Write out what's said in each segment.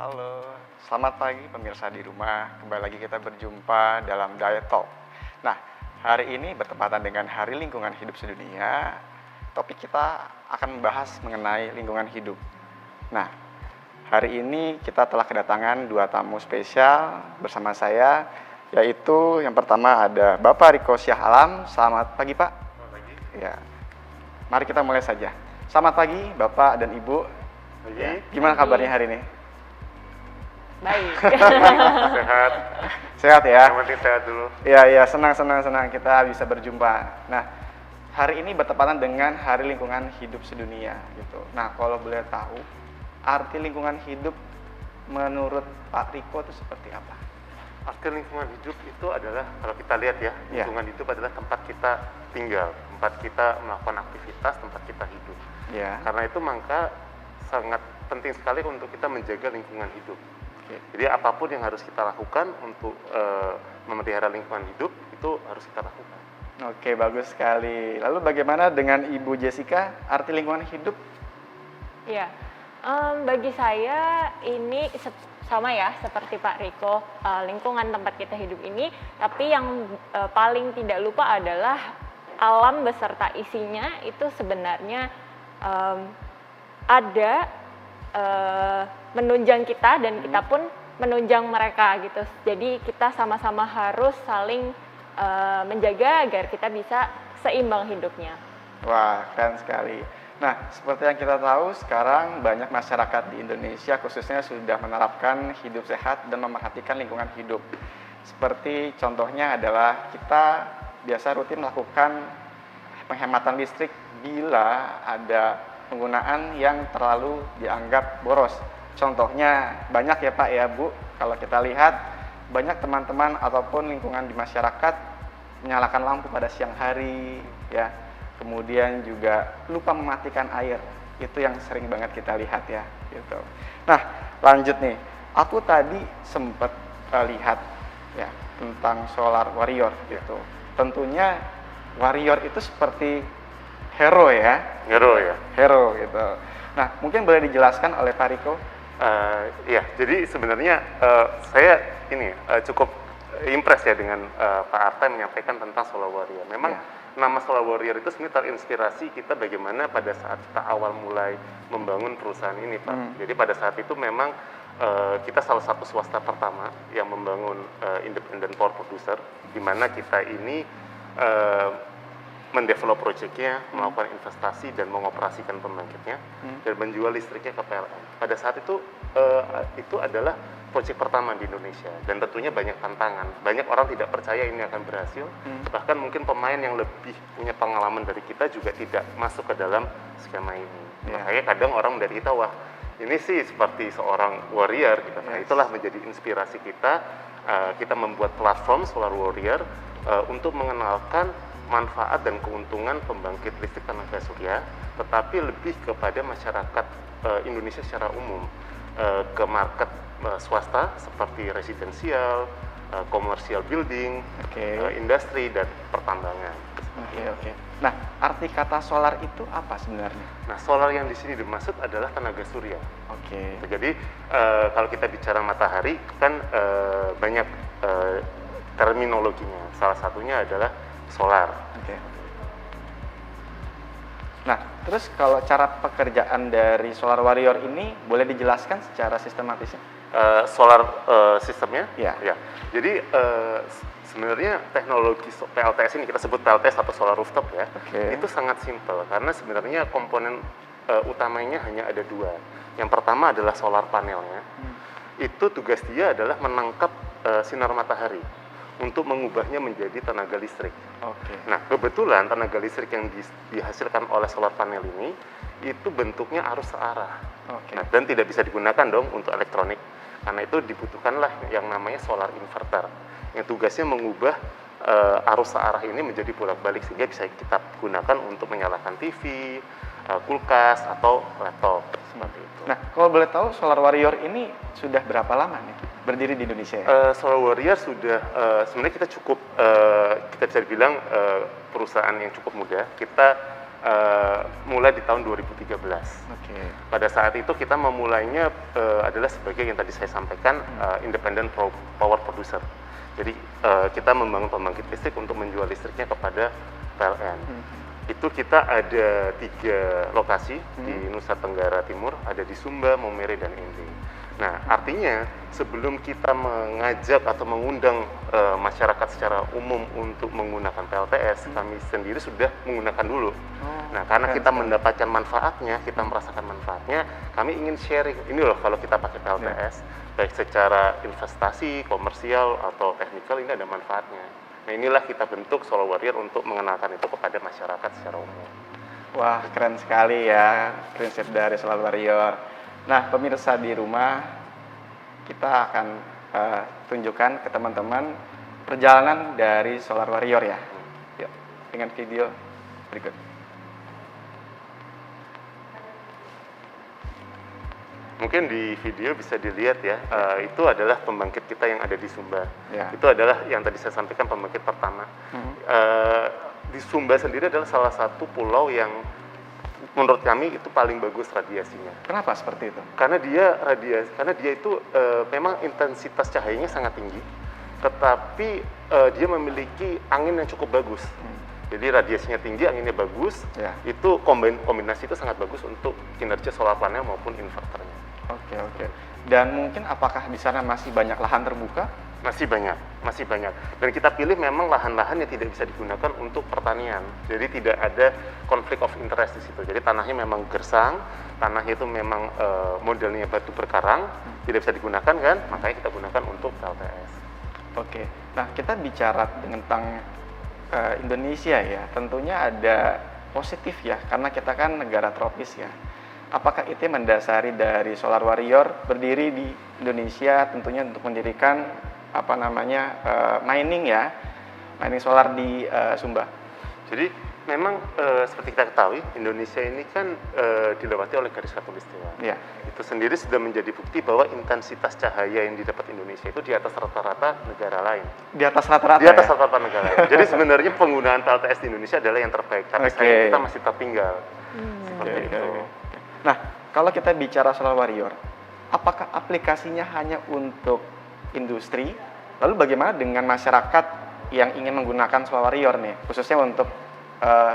Halo, selamat pagi pemirsa di rumah. Kembali lagi kita berjumpa dalam Diet Talk. Nah, hari ini bertepatan dengan Hari Lingkungan Hidup Sedunia. Topik kita akan membahas mengenai lingkungan hidup. Nah, hari ini kita telah kedatangan dua tamu spesial bersama saya, yaitu yang pertama ada Bapak Riko Syah Alam. Selamat pagi, Pak. Selamat pagi. Ya, mari kita mulai saja. Selamat pagi, Bapak dan Ibu. Pagi. Ya, gimana kabarnya hari ini? Baik. Sehat. Sehat ya? Yang penting sehat dulu. Iya, senang kita bisa berjumpa. Nah, hari ini bertepatan dengan Hari Lingkungan Hidup Sedunia gitu. Nah, kalau boleh tahu, arti lingkungan hidup menurut Pak Riko itu seperti apa? Arti lingkungan hidup itu adalah, kalau kita lihat ya, Ya. lingkungan hidup adalah tempat kita tinggal, tempat kita melakukan aktivitas, tempat kita hidup. Ya. Karena itu maka sangat penting sekali untuk kita menjaga lingkungan hidup. Oke. Jadi apapun yang harus kita lakukan untuk memelihara lingkungan hidup itu harus kita lakukan. Oke, bagus sekali. Lalu bagaimana dengan Ibu Jessica, arti lingkungan hidup? Ya, bagi saya ini sama ya seperti Pak Riko, lingkungan tempat kita hidup ini. Tapi yang paling tidak lupa adalah alam beserta isinya itu sebenarnya ada menunjang kita dan kita pun menunjang mereka gitu. Jadi kita sama-sama harus saling menjaga agar kita bisa seimbang hidupnya. Wah, keren sekali. Nah, seperti yang kita tahu, sekarang banyak masyarakat di Indonesia khususnya sudah menerapkan hidup sehat dan memerhatikan lingkungan hidup. Seperti contohnya adalah kita biasa rutin melakukan penghematan listrik bila ada penggunaan yang terlalu dianggap boros. Contohnya banyak ya Pak ya Bu, kalau kita lihat banyak teman-teman ataupun lingkungan di masyarakat menyalakan lampu pada siang hari ya. Kemudian juga lupa mematikan air. Itu yang sering banget kita lihat ya gitu. Nah, lanjut nih. Aku tadi sempat lihat ya tentang solar warrior gitu. Tentunya warrior itu seperti hero ya. Hero ya. Hero gitu. Nah, mungkin boleh dijelaskan oleh Pak Riko? Ya, jadi sebenarnya saya ini cukup impress ya dengan Pak Arta menyampaikan tentang Solar Warrior. Memang nama Solar Warrior itu sebenarnya terinspirasi kita bagaimana pada saat kita awal mulai membangun perusahaan ini, Pak. Jadi pada saat itu memang kita salah satu swasta pertama yang membangun independent power producer, di mana kita ini mendevelop proyeknya, melakukan investasi dan mengoperasikan pembangkitnya, dan menjual listriknya ke PLN. Pada saat itu adalah proyek pertama di Indonesia, dan tentunya banyak tantangan. Banyak orang tidak percaya ini akan berhasil, bahkan mungkin pemain yang lebih punya pengalaman dari kita juga tidak masuk ke dalam skema ini. Makanya kadang orang dari kita, wah ini sih seperti seorang warrior gitu. Nah, itulah menjadi inspirasi kita. Kita membuat platform Solar Warrior untuk mengenalkan manfaat dan keuntungan pembangkit listrik tenaga surya, tetapi lebih kepada masyarakat Indonesia secara umum, ke market swasta seperti residensial, komersial building, industri dan pertambangan. Oke. Nah, arti kata solar itu apa sebenarnya? Nah, solar yang di sini dimaksud adalah tenaga surya. Oke. Jadi kalau kita bicara matahari kan banyak terminologinya. Salah satunya adalah solar. Oke. Nah, terus kalau cara pekerjaan dari Solar Warrior ini boleh dijelaskan secara sistematisnya? Solar sistemnya? Ya. Jadi sebenarnya teknologi PLTS ini, kita sebut PLTS atau solar rooftop ya, itu sangat simpel karena sebenarnya komponen utamanya hanya ada dua. Yang pertama adalah solar panelnya. Itu tugas dia adalah menangkap sinar matahari untuk mengubahnya menjadi tenaga listrik. Nah, kebetulan tenaga listrik yang dihasilkan oleh solar panel ini itu bentuknya arus searah. Nah, dan tidak bisa digunakan dong untuk elektronik. Karena itu dibutuhkanlah yang namanya solar inverter, yang tugasnya mengubah arus searah ini menjadi bolak-balik sehingga bisa kita gunakan untuk menyalakan TV, kulkas atau laptop seperti itu. Nah, kalau boleh tahu Solar Warrior ini sudah berapa lama nih berdiri di Indonesia ya? Solar Warrior sudah sebenarnya kita cukup kita bisa bilang perusahaan yang cukup muda. Kita mulai di tahun 2013. Oke. Pada saat itu kita memulainya adalah sebagai yang tadi saya sampaikan, independent power producer. Jadi kita membangun pembangkit listrik untuk menjual listriknya kepada PLN. Itu kita ada 3 lokasi di Nusa Tenggara Timur, ada di Sumba, Maumere, dan Ende. Nah, artinya sebelum kita mengajak atau mengundang masyarakat secara umum untuk menggunakan PLTS, kami sendiri sudah menggunakan dulu. Nah, karena kita mendapatkan manfaatnya, kita merasakan manfaatnya, kami ingin sharing. Ini loh kalau kita pakai PLTS, baik secara investasi, komersial, atau teknikal, ini ada manfaatnya. Nah, inilah kita bentuk Solar Warrior untuk mengenalkan itu kepada masyarakat secara umum. Wah, keren sekali ya prinsip dari Solar Warrior. Nah, pemirsa di rumah, kita akan tunjukkan ke teman-teman perjalanan dari Solar Warrior ya. Yuk, dengan video berikut. Mungkin di video bisa dilihat ya, itu adalah pembangkit kita yang ada di Sumba. Ya. Itu adalah yang tadi saya sampaikan pembangkit pertama. Di Sumba sendiri adalah salah satu pulau yang menurut kami itu paling bagus radiasinya. Kenapa seperti itu? Karena dia itu memang intensitas cahayanya sangat tinggi, tetapi dia memiliki angin yang cukup bagus. Jadi radiasinya tinggi, anginnya bagus. Ya. Itu kombinasi itu sangat bagus untuk kinerja solar panel maupun inverternya. Oke. Dan mungkin apakah di sana masih banyak lahan terbuka? Masih banyak. Dan kita pilih memang lahan-lahan yang tidak bisa digunakan untuk pertanian. Jadi tidak ada konflik of interest di situ. Jadi tanahnya memang gersang, tanahnya itu memang modelnya batu berkarang, tidak bisa digunakan kan, makanya kita gunakan untuk PLTS. Oke. Nah, kita bicara tentang Indonesia ya, tentunya ada positif ya, karena kita kan negara tropis ya. Apakah itu mendasari dari Solar Warrior berdiri di Indonesia tentunya untuk mendirikan mining solar di Sumba? Jadi memang seperti kita ketahui Indonesia ini kan dilewati oleh garis khatulistiwa. Ya. Itu sendiri sudah menjadi bukti bahwa intensitas cahaya yang didapat Indonesia itu di atas rata-rata negara lain. Di atas rata-rata. Di atas rata-rata negara lain. Jadi sebenarnya penggunaan PLTS di Indonesia adalah yang terbaik, tapi sayang kita masih tertinggal. Seperti itu. Nah, kalau kita bicara Solar Warrior, apakah aplikasinya hanya untuk industri? Lalu bagaimana dengan masyarakat yang ingin menggunakan Solar Warrior nih, khususnya untuk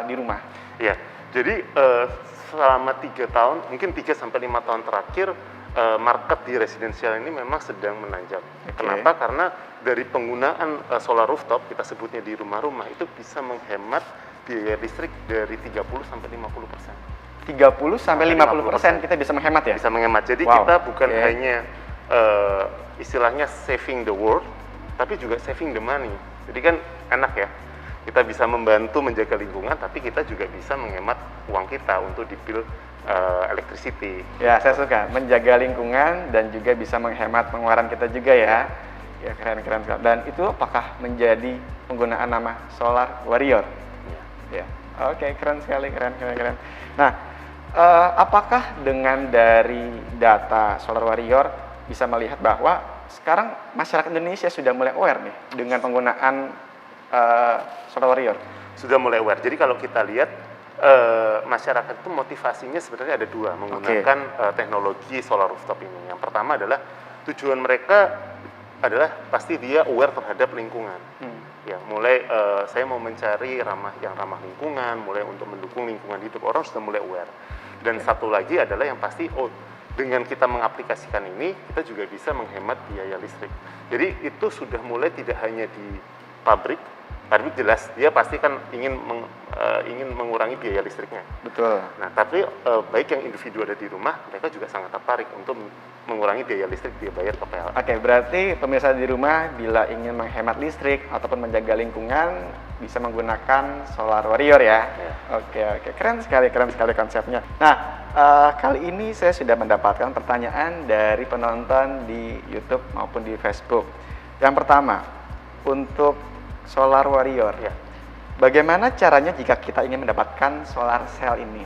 di rumah? Iya, jadi selama 3 tahun, mungkin 3-5 tahun terakhir, market di residensial ini memang sedang menanjak. Kenapa? Karena dari penggunaan solar rooftop, kita sebutnya di rumah-rumah, itu bisa menghemat biaya listrik dari 30-50%. 30-50% kita bisa menghemat ya? Bisa menghemat. Jadi kita bukan hanya istilahnya saving the world, tapi juga saving the money. Jadi kan enak ya, kita bisa membantu menjaga lingkungan, tapi kita juga bisa menghemat uang kita untuk di bill electricity. Ya, saya suka menjaga lingkungan dan juga bisa menghemat pengeluaran kita juga ya. Ya, keren. Dan itu apakah menjadi penggunaan nama Solar Warrior? Ya. Oke, keren sekali, keren. Nah, apakah dengan dari data Solar Warrior bisa melihat bahwa sekarang masyarakat Indonesia sudah mulai aware nih dengan penggunaan Solar Warrior? Sudah mulai aware. Jadi kalau kita lihat masyarakat itu motivasinya sebenarnya ada 2 menggunakan teknologi solar rooftop ini. Yang pertama adalah tujuan mereka adalah pasti dia aware terhadap lingkungan. Ya, mulai saya mau mencari yang ramah lingkungan, mulai untuk mendukung lingkungan hidup, orang sudah mulai aware. Dan satu lagi adalah yang pasti, dengan kita mengaplikasikan ini, kita juga bisa menghemat biaya listrik. Jadi itu sudah mulai tidak hanya di pabrik jelas dia pasti kan ingin mengurangi biaya listriknya. Betul. Nah, tapi baik yang individu ada di rumah, mereka juga sangat tertarik untuk mengurangi biaya listrik dia bayar ke PLN. Oke, berarti pemirsa di rumah bila ingin menghemat listrik ataupun menjaga lingkungan bisa menggunakan Solar Warrior ya. Oke, keren sekali konsepnya. Nah, kali ini saya sudah mendapatkan pertanyaan dari penonton di YouTube maupun di Facebook. Yang pertama, untuk Solar Warrior. Ya. Bagaimana caranya jika kita ingin mendapatkan solar cell ini?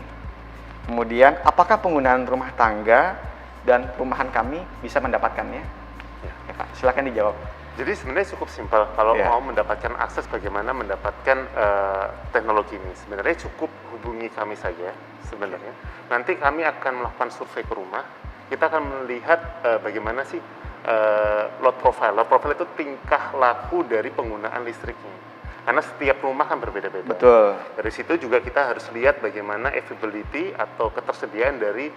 Kemudian, apakah penggunaan rumah tangga dan perumahan kami bisa mendapatkannya? Ya, Pak, silakan dijawab. Jadi sebenarnya cukup simpel kalau mau mendapatkan akses bagaimana mendapatkan teknologi ini. Sebenarnya cukup hubungi kami saja sebenarnya. Nanti kami akan melakukan survei ke rumah. Kita akan melihat bagaimana sih load profile. Load profile itu tingkah laku dari penggunaan listriknya. Karena setiap rumah kan berbeda-beda. Betul. Dari situ juga kita harus lihat bagaimana availability atau ketersediaan dari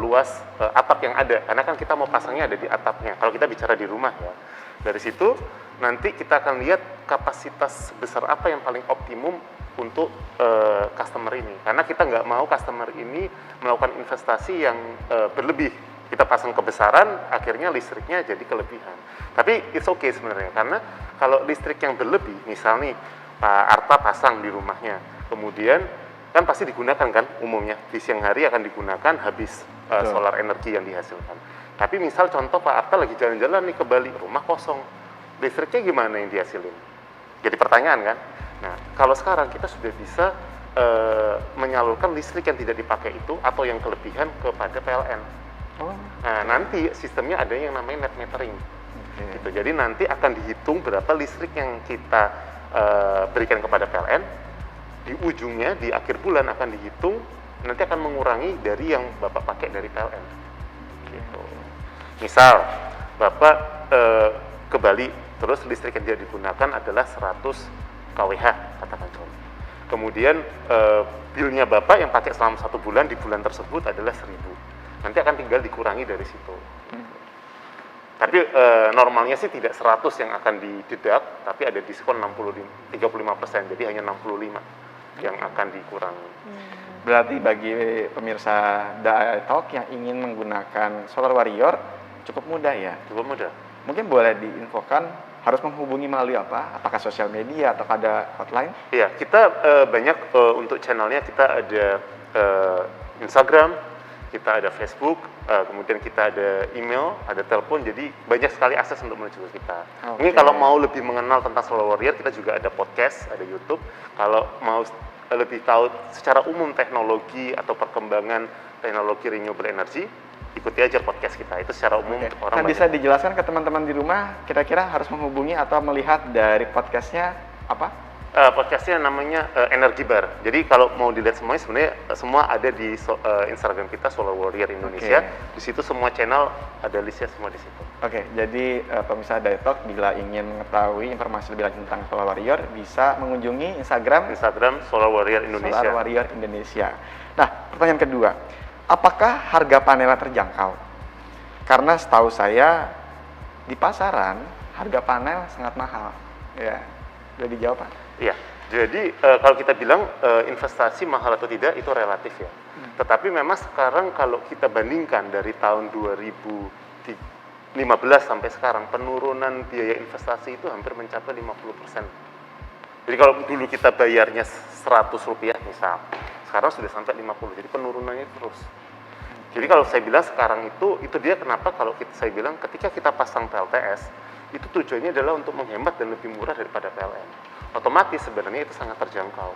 luas atap yang ada. Karena kan kita mau pasangnya ada di atapnya. Kalau kita bicara di rumah ya. Dari situ nanti kita akan lihat kapasitas sebesar apa yang paling optimum untuk customer ini. Karena kita nggak mau customer ini melakukan investasi yang berlebih. Kita pasang kebesaran, akhirnya listriknya jadi kelebihan. Tapi it's okay sebenarnya, karena kalau listrik yang berlebih, misal nih Pak Arta pasang di rumahnya, kemudian kan pasti digunakan kan umumnya, di siang hari akan digunakan habis solar energi yang dihasilkan. Tapi misal contoh Pak Arta lagi jalan-jalan nih ke Bali, rumah kosong, listriknya gimana yang dihasilin? Jadi pertanyaan kan? Nah, kalau sekarang kita sudah bisa menyalurkan listrik yang tidak dipakai itu atau yang kelebihan kepada PLN. Nah, nanti sistemnya ada yang namanya net metering. Gitu. Jadi nanti akan dihitung berapa listrik yang kita berikan kepada PLN. Di ujungnya, di akhir bulan akan dihitung, nanti akan mengurangi dari yang Bapak pakai dari PLN. Gitu. Misal, Bapak ke Bali, terus listrik yang dia digunakan adalah 100 kWh, katakan contoh. Kemudian bilnya Bapak yang pakai selama 1 bulan, di bulan tersebut adalah 1.000. Nanti akan tinggal dikurangi dari situ. Tapi normalnya sih tidak 100 yang akan didedak, tapi ada diskon 35%, jadi hanya 65 yang akan dikurangi. Berarti bagi pemirsa Talk yang ingin menggunakan Solar Warrior cukup mudah ya? Cukup mudah. Mungkin boleh diinfokan harus menghubungi melalui apa? Apakah sosial media atau ada hotline? Iya, kita banyak untuk channelnya, kita ada Instagram, kita ada Facebook, kemudian kita ada email, ada telepon, jadi banyak sekali akses untuk menuju ke kita. Mungkin kalau mau lebih mengenal tentang Solar Warrior, kita juga ada podcast, ada YouTube. Kalau mau lebih tahu secara umum teknologi atau perkembangan teknologi renewable energy, ikuti aja podcast kita. Itu secara umum orang Nah, bisa dijelaskan ke teman-teman di rumah, kira-kira harus menghubungi atau melihat dari podcastnya apa? Podcastnya namanya Energi Bar. Jadi kalau mau dilihat semuanya, sebenarnya semua ada di Instagram kita, Solar Warrior Indonesia. Di situ semua channel ada listnya semua di situ. Jadi pemirsa Talk bila ingin mengetahui informasi lebih lanjut tentang Solar Warrior bisa mengunjungi Instagram Solar Warrior Indonesia. Solar Warrior Indonesia. Nah, pertanyaan kedua, apakah harga panelnya terjangkau? Karena setahu saya di pasaran harga panel sangat mahal. Ya, udah dijawab Pak? Iya, jadi kalau kita bilang investasi mahal atau tidak itu relatif ya. Tetapi memang sekarang kalau kita bandingkan dari tahun 2015 sampai sekarang, penurunan biaya investasi itu hampir mencapai 50%. Jadi kalau dulu kita bayarnya Rp100 misal, sekarang sudah sampai 50, jadi penurunannya terus. Jadi kalau saya bilang sekarang itu dia kenapa kalau saya bilang ketika kita pasang PLTS, itu tujuannya adalah untuk menghemat dan lebih murah daripada PLN. Otomatis sebenarnya itu sangat terjangkau.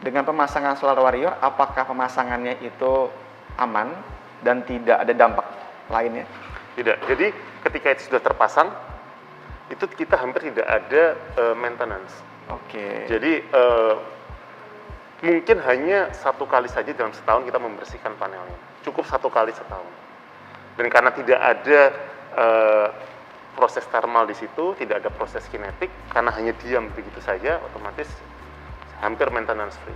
Dengan pemasangan Solar Warrior, apakah pemasangannya itu aman dan tidak ada dampak lainnya? Tidak. Jadi ketika itu sudah terpasang, itu kita hampir tidak ada maintenance. Jadi mungkin hanya 1 kali saja dalam setahun kita membersihkan panelnya. Cukup 1 kali setahun. Dan karena tidak ada proses thermal di situ, tidak ada proses kinetik, karena hanya diam begitu saja, otomatis hampir maintenance free.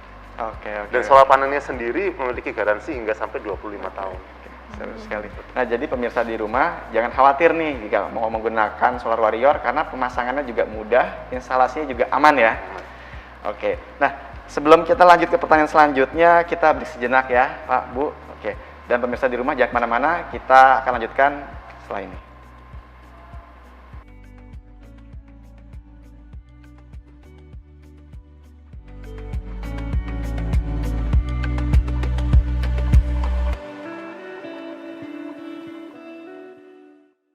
Dan solar panelnya sendiri memiliki garansi hingga sampai 25 tahun. Seru sekali. Nah, jadi pemirsa di rumah jangan khawatir nih jika mau menggunakan Solar Warrior karena pemasangannya juga mudah, instalasinya juga aman ya. Nah, sebelum kita lanjut ke pertanyaan selanjutnya, kita break sejenak ya, Pak, Bu. Dan pemirsa di rumah jangan kemana-mana, kita akan lanjutkan setelah ini.